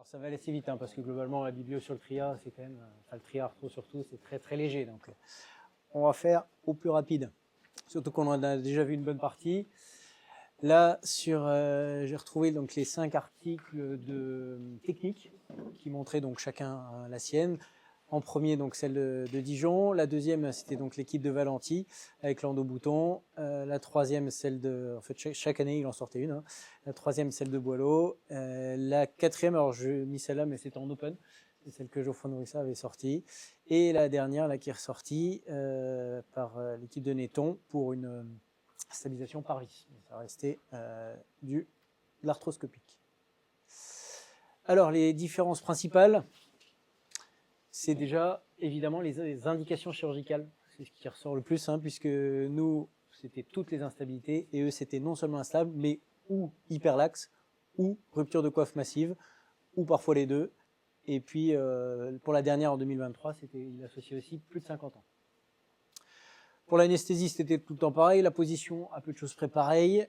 Alors ça va aller assez vite, hein, parce que globalement, la biblio sur le TRIA, c'est quand même, enfin le TRIA Arthro surtout, c'est très très léger. Donc on va faire au plus rapide. Surtout qu'on en a déjà vu une bonne partie. Là, j'ai retrouvé donc les 5 articles de technique qui montraient donc chacun la sienne. En premier, donc celle de Dijon. La deuxième, c'était donc l'équipe de Valenti avec Lando Bouton. La troisième, celle de, en fait, chaque année, il en sortait une. Hein. La troisième, celle de Boileau. La quatrième, alors je mis celle-là, mais c'était en open. C'est celle que Geoffroy Nourissa avait sortie. Et la dernière, là, qui est ressortie par l'équipe de Netton pour une stabilisation par vis. Ça restait de l'arthroscopique. Alors, les différences principales, c'est déjà évidemment les indications chirurgicales. C'est ce qui ressort le plus, hein, puisque nous, c'était toutes les instabilités, et eux, c'était non seulement instable, mais ou hyperlaxe, ou rupture de coiffe massive, ou parfois les deux. Et puis, pour la dernière en 2023, il associait aussi plus de 50 ans. Pour l'anesthésie, c'était tout le temps pareil. La position, à peu de choses près pareil.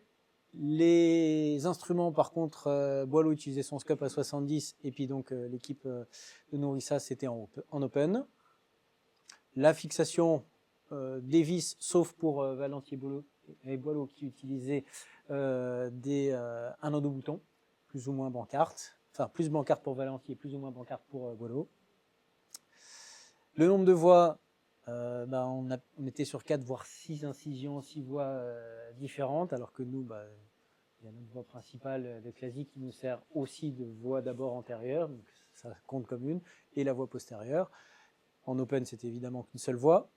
Les instruments, par contre, Boileau utilisait son scope à 70, et puis donc l'équipe de Nourissa, c'était en open. La fixation des vis, sauf pour Valenti et Boileau, qui utilisaient un endobouton, plus ou moins bancarte. Enfin, plus bancarte pour Valenti et plus ou moins bancarte pour Boileau. Le nombre de voies, on était sur 4 voire 6 incisions, 6 voies différentes, alors que nous, il y a notre voie principale de classique qui nous sert aussi de voie d'abord antérieure, donc ça compte comme une, et la voie postérieure. En open, c'était évidemment qu'une seule voie.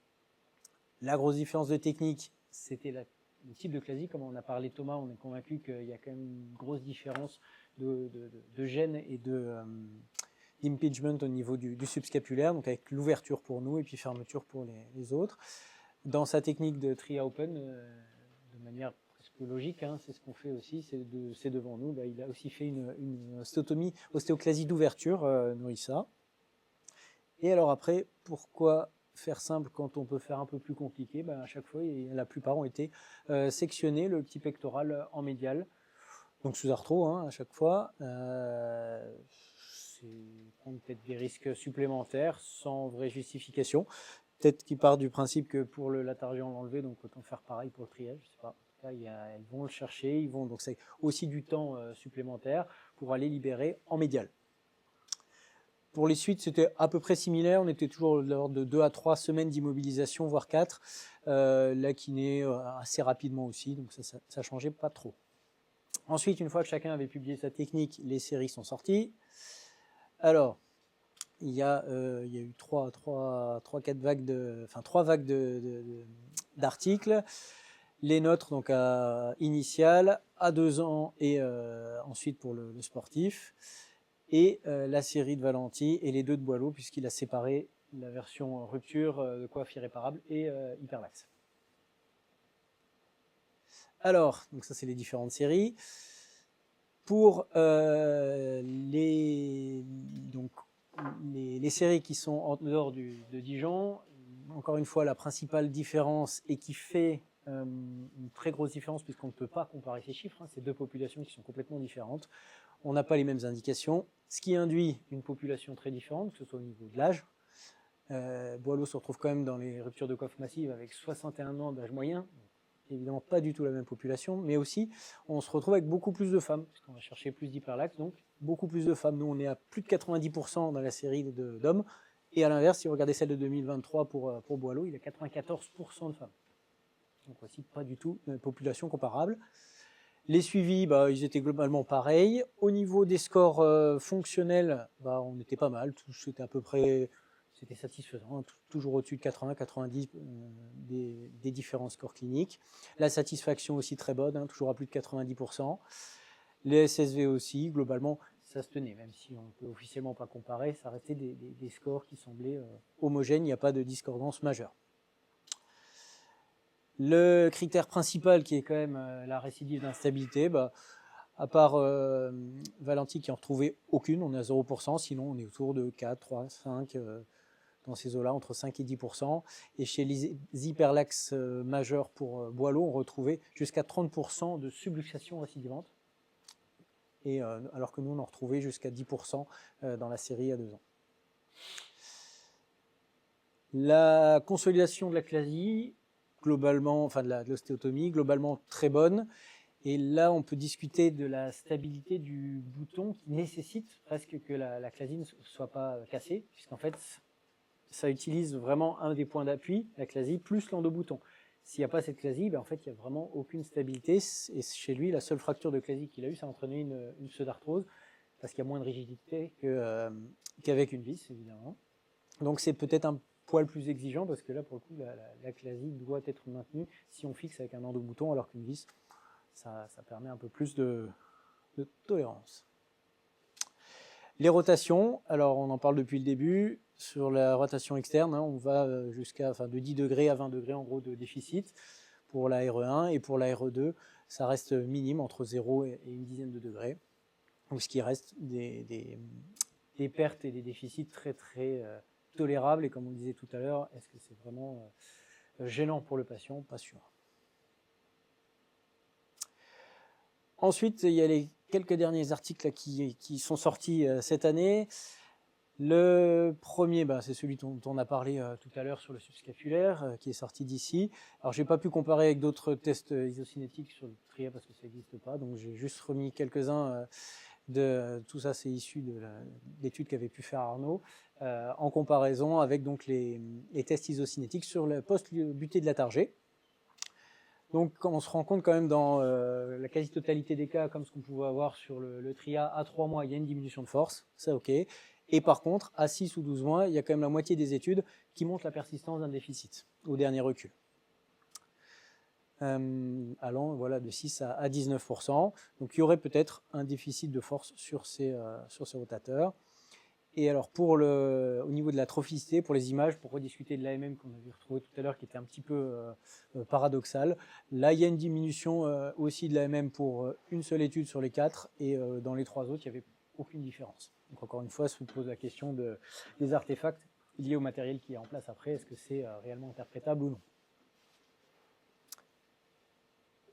La grosse différence de technique, c'était le type de classique. Comme on a parlé Thomas, on est convaincu qu'il y a quand même une grosse différence de gêne et d'impingement au niveau du subscapulaire, donc avec l'ouverture pour nous et puis fermeture pour les autres. Dans sa technique de TRIA Open, de manière presque logique, hein, c'est ce qu'on fait aussi, c'est devant nous, il a aussi fait une ostéoclasie d'ouverture, Nourissa. Et alors après, pourquoi faire simple quand on peut faire un peu plus compliqué? À chaque fois, la plupart ont été sectionnés, le petit pectoral en médial, donc sous arthro, hein, à chaque fois. C'est prendre peut-être des risques supplémentaires sans vraie justification. Peut-être qu'ils partent du principe que pour le latarjet on l'enlever, donc autant faire pareil pour le triage, je sais pas. En tout cas, ils vont le chercher, donc c'est aussi du temps supplémentaire pour aller libérer en médial. Pour les suites, c'était à peu près similaire. On était toujours lors de 2 à 3 semaines d'immobilisation, voire 4. La kiné assez rapidement aussi, donc ça changeait pas trop. Ensuite, une fois que chacun avait publié sa technique, les séries sont sorties. Alors, il y a eu 3 vagues d'articles. Les nôtres, donc initiales, à 2 ans et ensuite pour le sportif. Et la série de Valenti et les 2 de Boileau, puisqu'il a séparé la version rupture de coiffe irréparable et hyperlaxe. Alors, donc ça c'est les différentes séries. Pour les séries qui sont en dehors de Dijon, encore une fois, la principale différence et qui fait une très grosse différence, puisqu'on ne peut pas comparer ces chiffres, hein, c'est 2 populations qui sont complètement différentes. On n'a pas les mêmes indications, ce qui induit une population très différente, que ce soit au niveau de l'âge. Boileau se retrouve quand même dans les ruptures de coiffe massive avec 61 ans d'âge moyen, évidemment pas du tout la même population, mais aussi on se retrouve avec beaucoup plus de femmes, puisqu'on va chercher plus d'hyperlaxe, donc beaucoup plus de femmes. Nous on est à plus de 90% dans la série d'hommes, et à l'inverse, si vous regardez celle de 2023 pour Boileau, il y a 94% de femmes. Donc aussi pas du tout une population comparable. Les suivis, ils étaient globalement pareils. Au niveau des scores fonctionnels, on était pas mal. C'était à peu près, c'était satisfaisant, toujours au-dessus de 80-90 des différents scores cliniques. La satisfaction aussi très bonne, hein, toujours à plus de 90%. Les SSV aussi, globalement, ça se tenait, même si on ne peut officiellement pas comparer, ça restait des scores qui semblaient homogènes, il n'y a pas de discordance majeure. Le critère principal qui est quand même la récidive d'instabilité, à part Valenti qui en retrouvait aucune, on est à 0%, sinon on est autour de 4, 3, 5, dans ces eaux-là, entre 5 et 10%. Et chez les hyperlaxes majeurs pour Boileau, on retrouvait jusqu'à 30% de subluxation récidivante. et, alors que nous, on en retrouvait jusqu'à 10% dans la série à 2 ans. La consolidation de la clasie, globalement, enfin de l'ostéotomie, globalement très bonne. Et là, on peut discuter de la stabilité du bouton qui nécessite presque que la clasie ne soit pas cassée, puisqu'en fait, ça utilise vraiment un des points d'appui, la clasie, plus l'endobouton. S'il n'y a pas cette clasie, ben en fait, il n'y a vraiment aucune stabilité. Et chez lui, la seule fracture de clasie qu'il a eue, ça a entraîné une pseudarthrose, parce qu'il y a moins de rigidité qu'avec une vis, évidemment. Donc c'est peut-être un poil plus exigeant, parce que là, pour le coup, la clasie doit être maintenue si on fixe avec un endobouton, alors qu'une vis, ça permet un peu plus de tolérance. Les rotations, alors on en parle depuis le début. Sur la rotation externe, on va jusqu'à de 10 degrés à 20 degrés en gros de déficit pour la RE1, et pour la RE2, ça reste minime, entre 0 et une dizaine de degrés. Donc ce qui reste des pertes et des déficits très très tolérables, et comme on le disait tout à l'heure, est-ce que c'est vraiment gênant pour le patient? Pas sûr. Ensuite, il y a les quelques derniers articles qui sont sortis cette année. Le premier, c'est celui dont on a parlé tout à l'heure sur le subscapulaire, qui est sorti d'ici. Alors, je n'ai pas pu comparer avec d'autres tests isocinétiques sur le TRIA parce que ça n'existe pas, donc j'ai juste remis quelques-uns de tout ça, c'est issu de l'étude qu'avait pu faire Arnaud, en comparaison avec donc les tests isocinétiques sur le post-butée de la targée. Donc on se rend compte quand même dans la quasi-totalité des cas, comme ce qu'on pouvait avoir sur le TRIA, à 3 mois, il y a une diminution de force, ça ok. Et par contre, à 6 ou 12 mois, il y a quand même la moitié des études qui montrent la persistance d'un déficit au dernier recul. Allant de 6 à 19%. Donc il y aurait peut-être un déficit de force sur ces rotateurs. Et alors au niveau de la trophicité, pour les images, pour rediscuter de l'AMM qu'on avait retrouvé tout à l'heure, qui était un petit peu paradoxal, là il y a une diminution aussi de l'AMM pour une seule étude sur les 4, et dans les 3 autres, il n'y avait aucune différence. Donc encore une fois, se pose la question des artefacts liés au matériel qui est en place après, est-ce que c'est réellement interprétable ou non?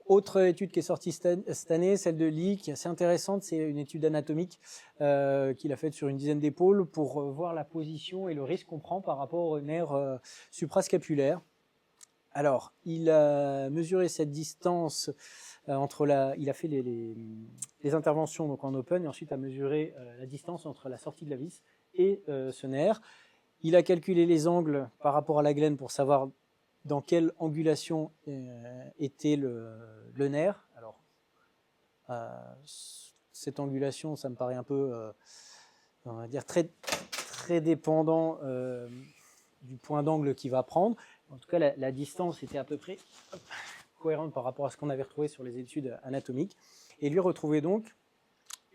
Autre étude qui est sortie cette année, celle de Lee, qui est assez intéressante, c'est une étude anatomique qu'il a faite sur une dizaine d'épaules pour voir la position et le risque qu'on prend par rapport au nerf suprascapulaire. Alors, il a mesuré cette distance il a fait les interventions donc en open, et ensuite a mesuré la distance entre la sortie de la vis et ce nerf. Il a calculé les angles par rapport à la glène pour savoir dans quelle angulation était le nerf. Alors, cette angulation, ça me paraît un peu, on va dire, très, très dépendant du point d'angle qu'il va prendre. En tout cas, la distance était à peu près cohérente par rapport à ce qu'on avait retrouvé sur les études anatomiques. Et lui retrouvait donc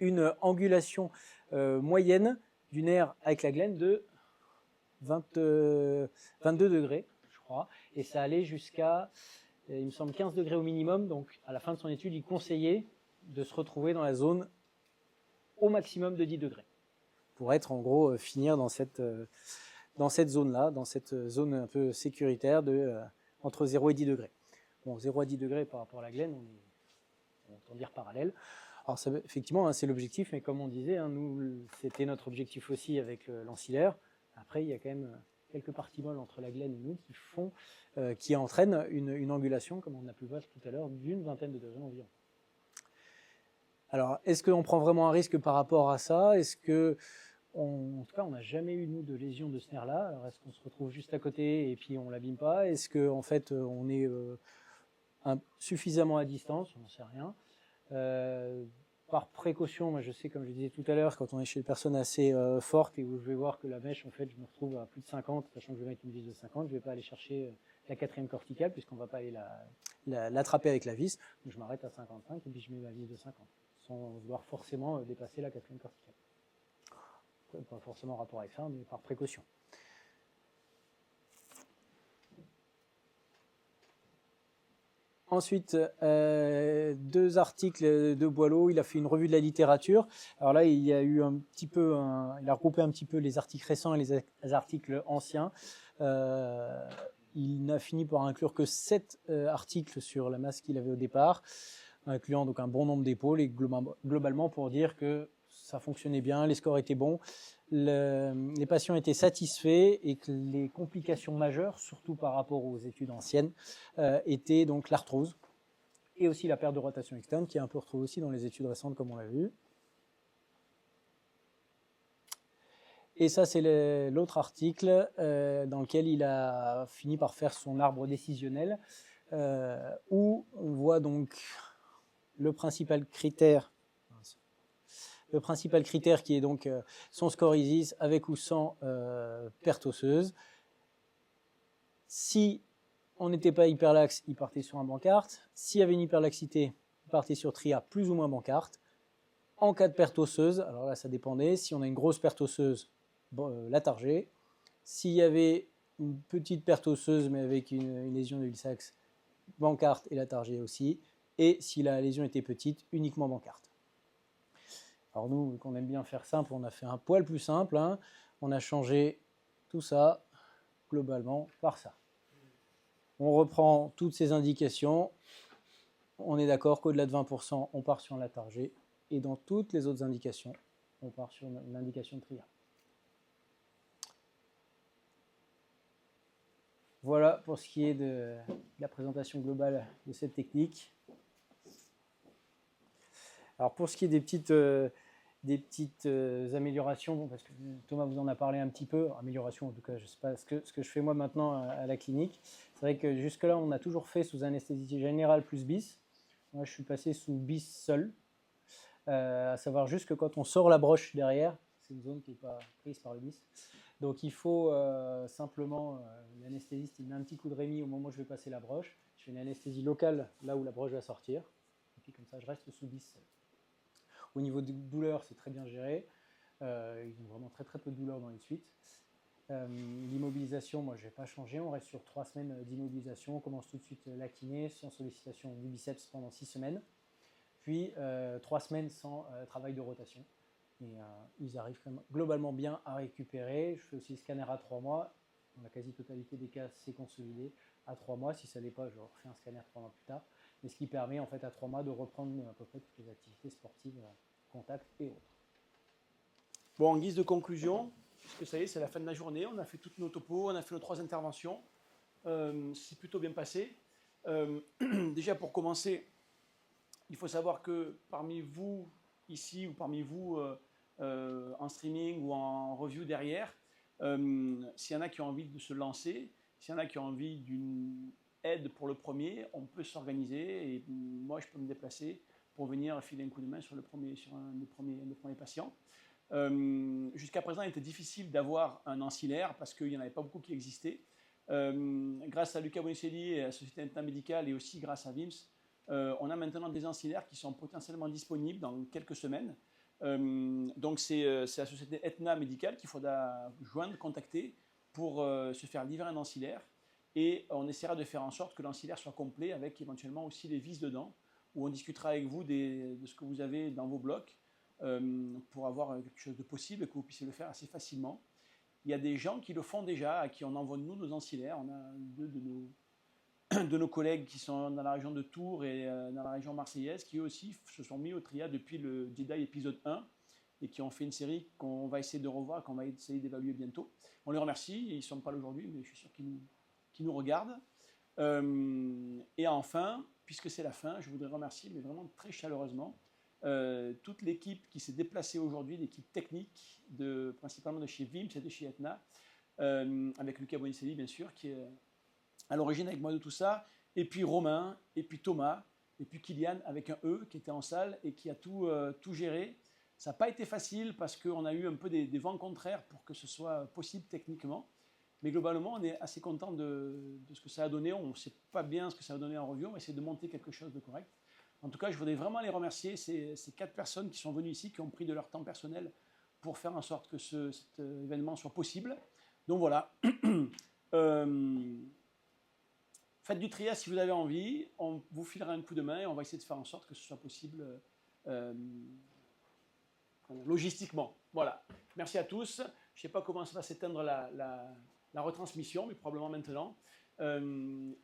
une angulation moyenne du nerf avec la glène de 22 degrés. Et ça allait jusqu'à, il me semble, 15 degrés au minimum. Donc, à la fin de son étude, il conseillait de se retrouver dans la zone au maximum de 10 degrés. Pour être, en gros, finir dans cette zone-là, dans cette zone un peu sécuritaire entre 0 et 10 degrés. Bon, 0 à 10 degrés par rapport à la glène, on entend dire parallèle. Alors, ça, effectivement, c'est l'objectif, mais comme on disait, nous, c'était notre objectif aussi avec l'ancillaire. Après, il y a quand même quelques parties molles entre la glène et nous qui entraînent une angulation, comme on a pu voir tout à l'heure, d'une vingtaine de degrés environ. Alors, est-ce qu'on prend vraiment un risque par rapport à ça? Est-ce que, en tout cas, on n'a jamais eu, nous, de lésion de ce nerf-là? Alors, est-ce qu'on se retrouve juste à côté et puis on ne l'abîme pas? Est-ce qu'en fait, on est suffisamment à distance? On n'en sait rien. Par précaution, moi je sais, comme je disais tout à l'heure, quand on est chez des personnes assez fortes et où je vais voir que la mèche, en fait, je me retrouve à plus de 50, sachant que je vais mettre une vis de 50, je ne vais pas aller chercher la 4e corticale, puisqu'on ne va pas aller l'attraper avec la vis. Donc je m'arrête à 55 et puis je mets ma vis de 50, sans vouloir forcément dépasser la 4e corticale. Pas forcément en rapport avec ça, mais par précaution. Ensuite, 2 articles de Boileau. Il a fait une revue de la littérature. Alors là, il a eu il a regroupé un petit peu les articles récents et les articles anciens. Il n'a fini par inclure que 7 articles sur la masse qu'il avait au départ. incluant donc un bon nombre d'épaules et globalement pour dire que ça fonctionnait bien, les scores étaient bons, les patients étaient satisfaits et que les complications majeures, surtout par rapport aux études anciennes, étaient donc l'arthrose et aussi la perte de rotation externe qui est un peu retrouvée aussi dans les études récentes comme on l'a vu. Et ça, c'est l'autre article dans lequel il a fini par faire son arbre décisionnel, où on voit donc le principal critère qui est donc son score ISIS avec ou sans perte osseuse. Si on n'était pas hyperlaxe, il partait sur un bancarte. S'il y avait une hyperlaxité, il partait sur TRIA plus ou moins bancarte. En cas de perte osseuse, alors là ça dépendait, si on a une grosse perte osseuse, la targée. S'il y avait une petite perte osseuse mais avec une lésion de Hill-Sachs, bancarte et la targée aussi. Et si la lésion était petite, uniquement bancarte. Alors nous, vu qu'on aime bien faire simple, on a fait un poil plus simple. Hein. On a changé tout ça, globalement, par ça. On reprend toutes ces indications. On est d'accord qu'au-delà de 20%, on part sur la targée. Et dans toutes les autres indications, on part sur l'indication de TRIA. Voilà pour ce qui est de la présentation globale de cette technique. Alors pour ce qui est des petites améliorations, parce que Thomas vous en a parlé un petit peu, amélioration en tout cas, je ne sais pas ce que je fais moi maintenant à la clinique. C'est vrai que jusque-là, on a toujours fait sous anesthésie générale plus bis. Moi, je suis passé sous bis seul, à savoir juste que quand on sort la broche derrière, c'est une zone qui n'est pas prise par le bis. Donc il faut simplement, l'anesthésiste il met un petit coup de rémi au moment où je vais passer la broche. Je fais une anesthésie locale là où la broche va sortir. Et puis comme ça, je reste sous bis seul. Au niveau de douleur, c'est très bien géré. Ils ont vraiment très très peu de douleur dans les suites. L'immobilisation, moi je ne vais pas changer. On reste sur 3 semaines d'immobilisation. On commence tout de suite la kiné sans sollicitation du biceps pendant 6 semaines. Puis 3 semaines sans travail de rotation. Et ils arrivent quand même globalement bien à récupérer. Je fais aussi le scanner à 3 mois. Dans la quasi-totalité des cas, c'est consolidé à 3 mois. Si ça ne l'est pas, je refais un scanner 3 mois plus tard. Mais ce qui permet en fait à 3 mois de reprendre à peu près toutes les activités sportives, contact et autres. Bon, en guise de conclusion, puisque ça y est, c'est la fin de la journée, on a fait toutes nos topos, on a fait nos 3 interventions. C'est plutôt bien passé. Déjà pour commencer, il faut savoir que parmi vous ici ou parmi vous en streaming ou en review derrière, s'il y en a qui ont envie de se lancer, s'il y en a qui ont envie d'une aide pour le premier, on peut s'organiser et moi je peux me déplacer pour venir filer un coup de main sur un des premiers patients. Jusqu'à présent, il était difficile d'avoir un ancillaire parce qu'il n'y en avait pas beaucoup qui existaient. Grâce à Luca Bonicelli et à la Société Aetna Médicale et aussi grâce à VIMS, on a maintenant des ancillaires qui sont potentiellement disponibles dans quelques semaines. Donc c'est la Société Aetna Médicale qu'il faudra joindre, contacter pour se faire livrer un ancillaire. Et on essaiera de faire en sorte que l'ancillaire soit complet avec éventuellement aussi les vis dedans, où on discutera avec vous de ce que vous avez dans vos blocs pour avoir quelque chose de possible et que vous puissiez le faire assez facilement. Il y a des gens qui le font déjà, à qui on envoie nous nos ancillaires. On a 2 de nos collègues qui sont dans la région de Tours et dans la région marseillaise, qui eux aussi se sont mis au TRIA depuis le Jedi épisode 1 et qui ont fait une série qu'on va essayer de revoir, qu'on va essayer d'évaluer bientôt. On les remercie, ils ne sont pas là aujourd'hui, mais je suis sûr qu'ils nous regardent. Et enfin, puisque c'est la fin, je voudrais remercier, mais vraiment très chaleureusement, toute l'équipe qui s'est déplacée aujourd'hui, l'équipe technique, principalement de chez VIMS et de chez Aetna, avec Luca Bonicelli, bien sûr, qui est à l'origine avec moi de tout ça, et puis Romain, et puis Thomas, et puis Kylian avec un E qui était en salle et qui a tout géré. Ça n'a pas été facile parce qu'on a eu un peu des vents contraires pour que ce soit possible techniquement. Mais globalement, on est assez content de ce que ça a donné. On ne sait pas bien ce que ça a donné en review. On va essayer de monter quelque chose de correct. En tout cas, je voudrais vraiment les remercier, ces 4 personnes qui sont venues ici, qui ont pris de leur temps personnel pour faire en sorte que cet événement soit possible. Donc voilà. Faites du TRIA si vous avez envie. On vous filera un coup de main et on va essayer de faire en sorte que ce soit possible logistiquement. Voilà. Merci à tous. Je ne sais pas comment ça va s'éteindre la retransmission, mais probablement maintenant.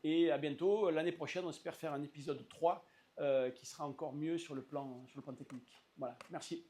Et à bientôt. L'année prochaine, on espère faire un épisode 3 qui sera encore mieux sur le plan technique. Voilà, merci.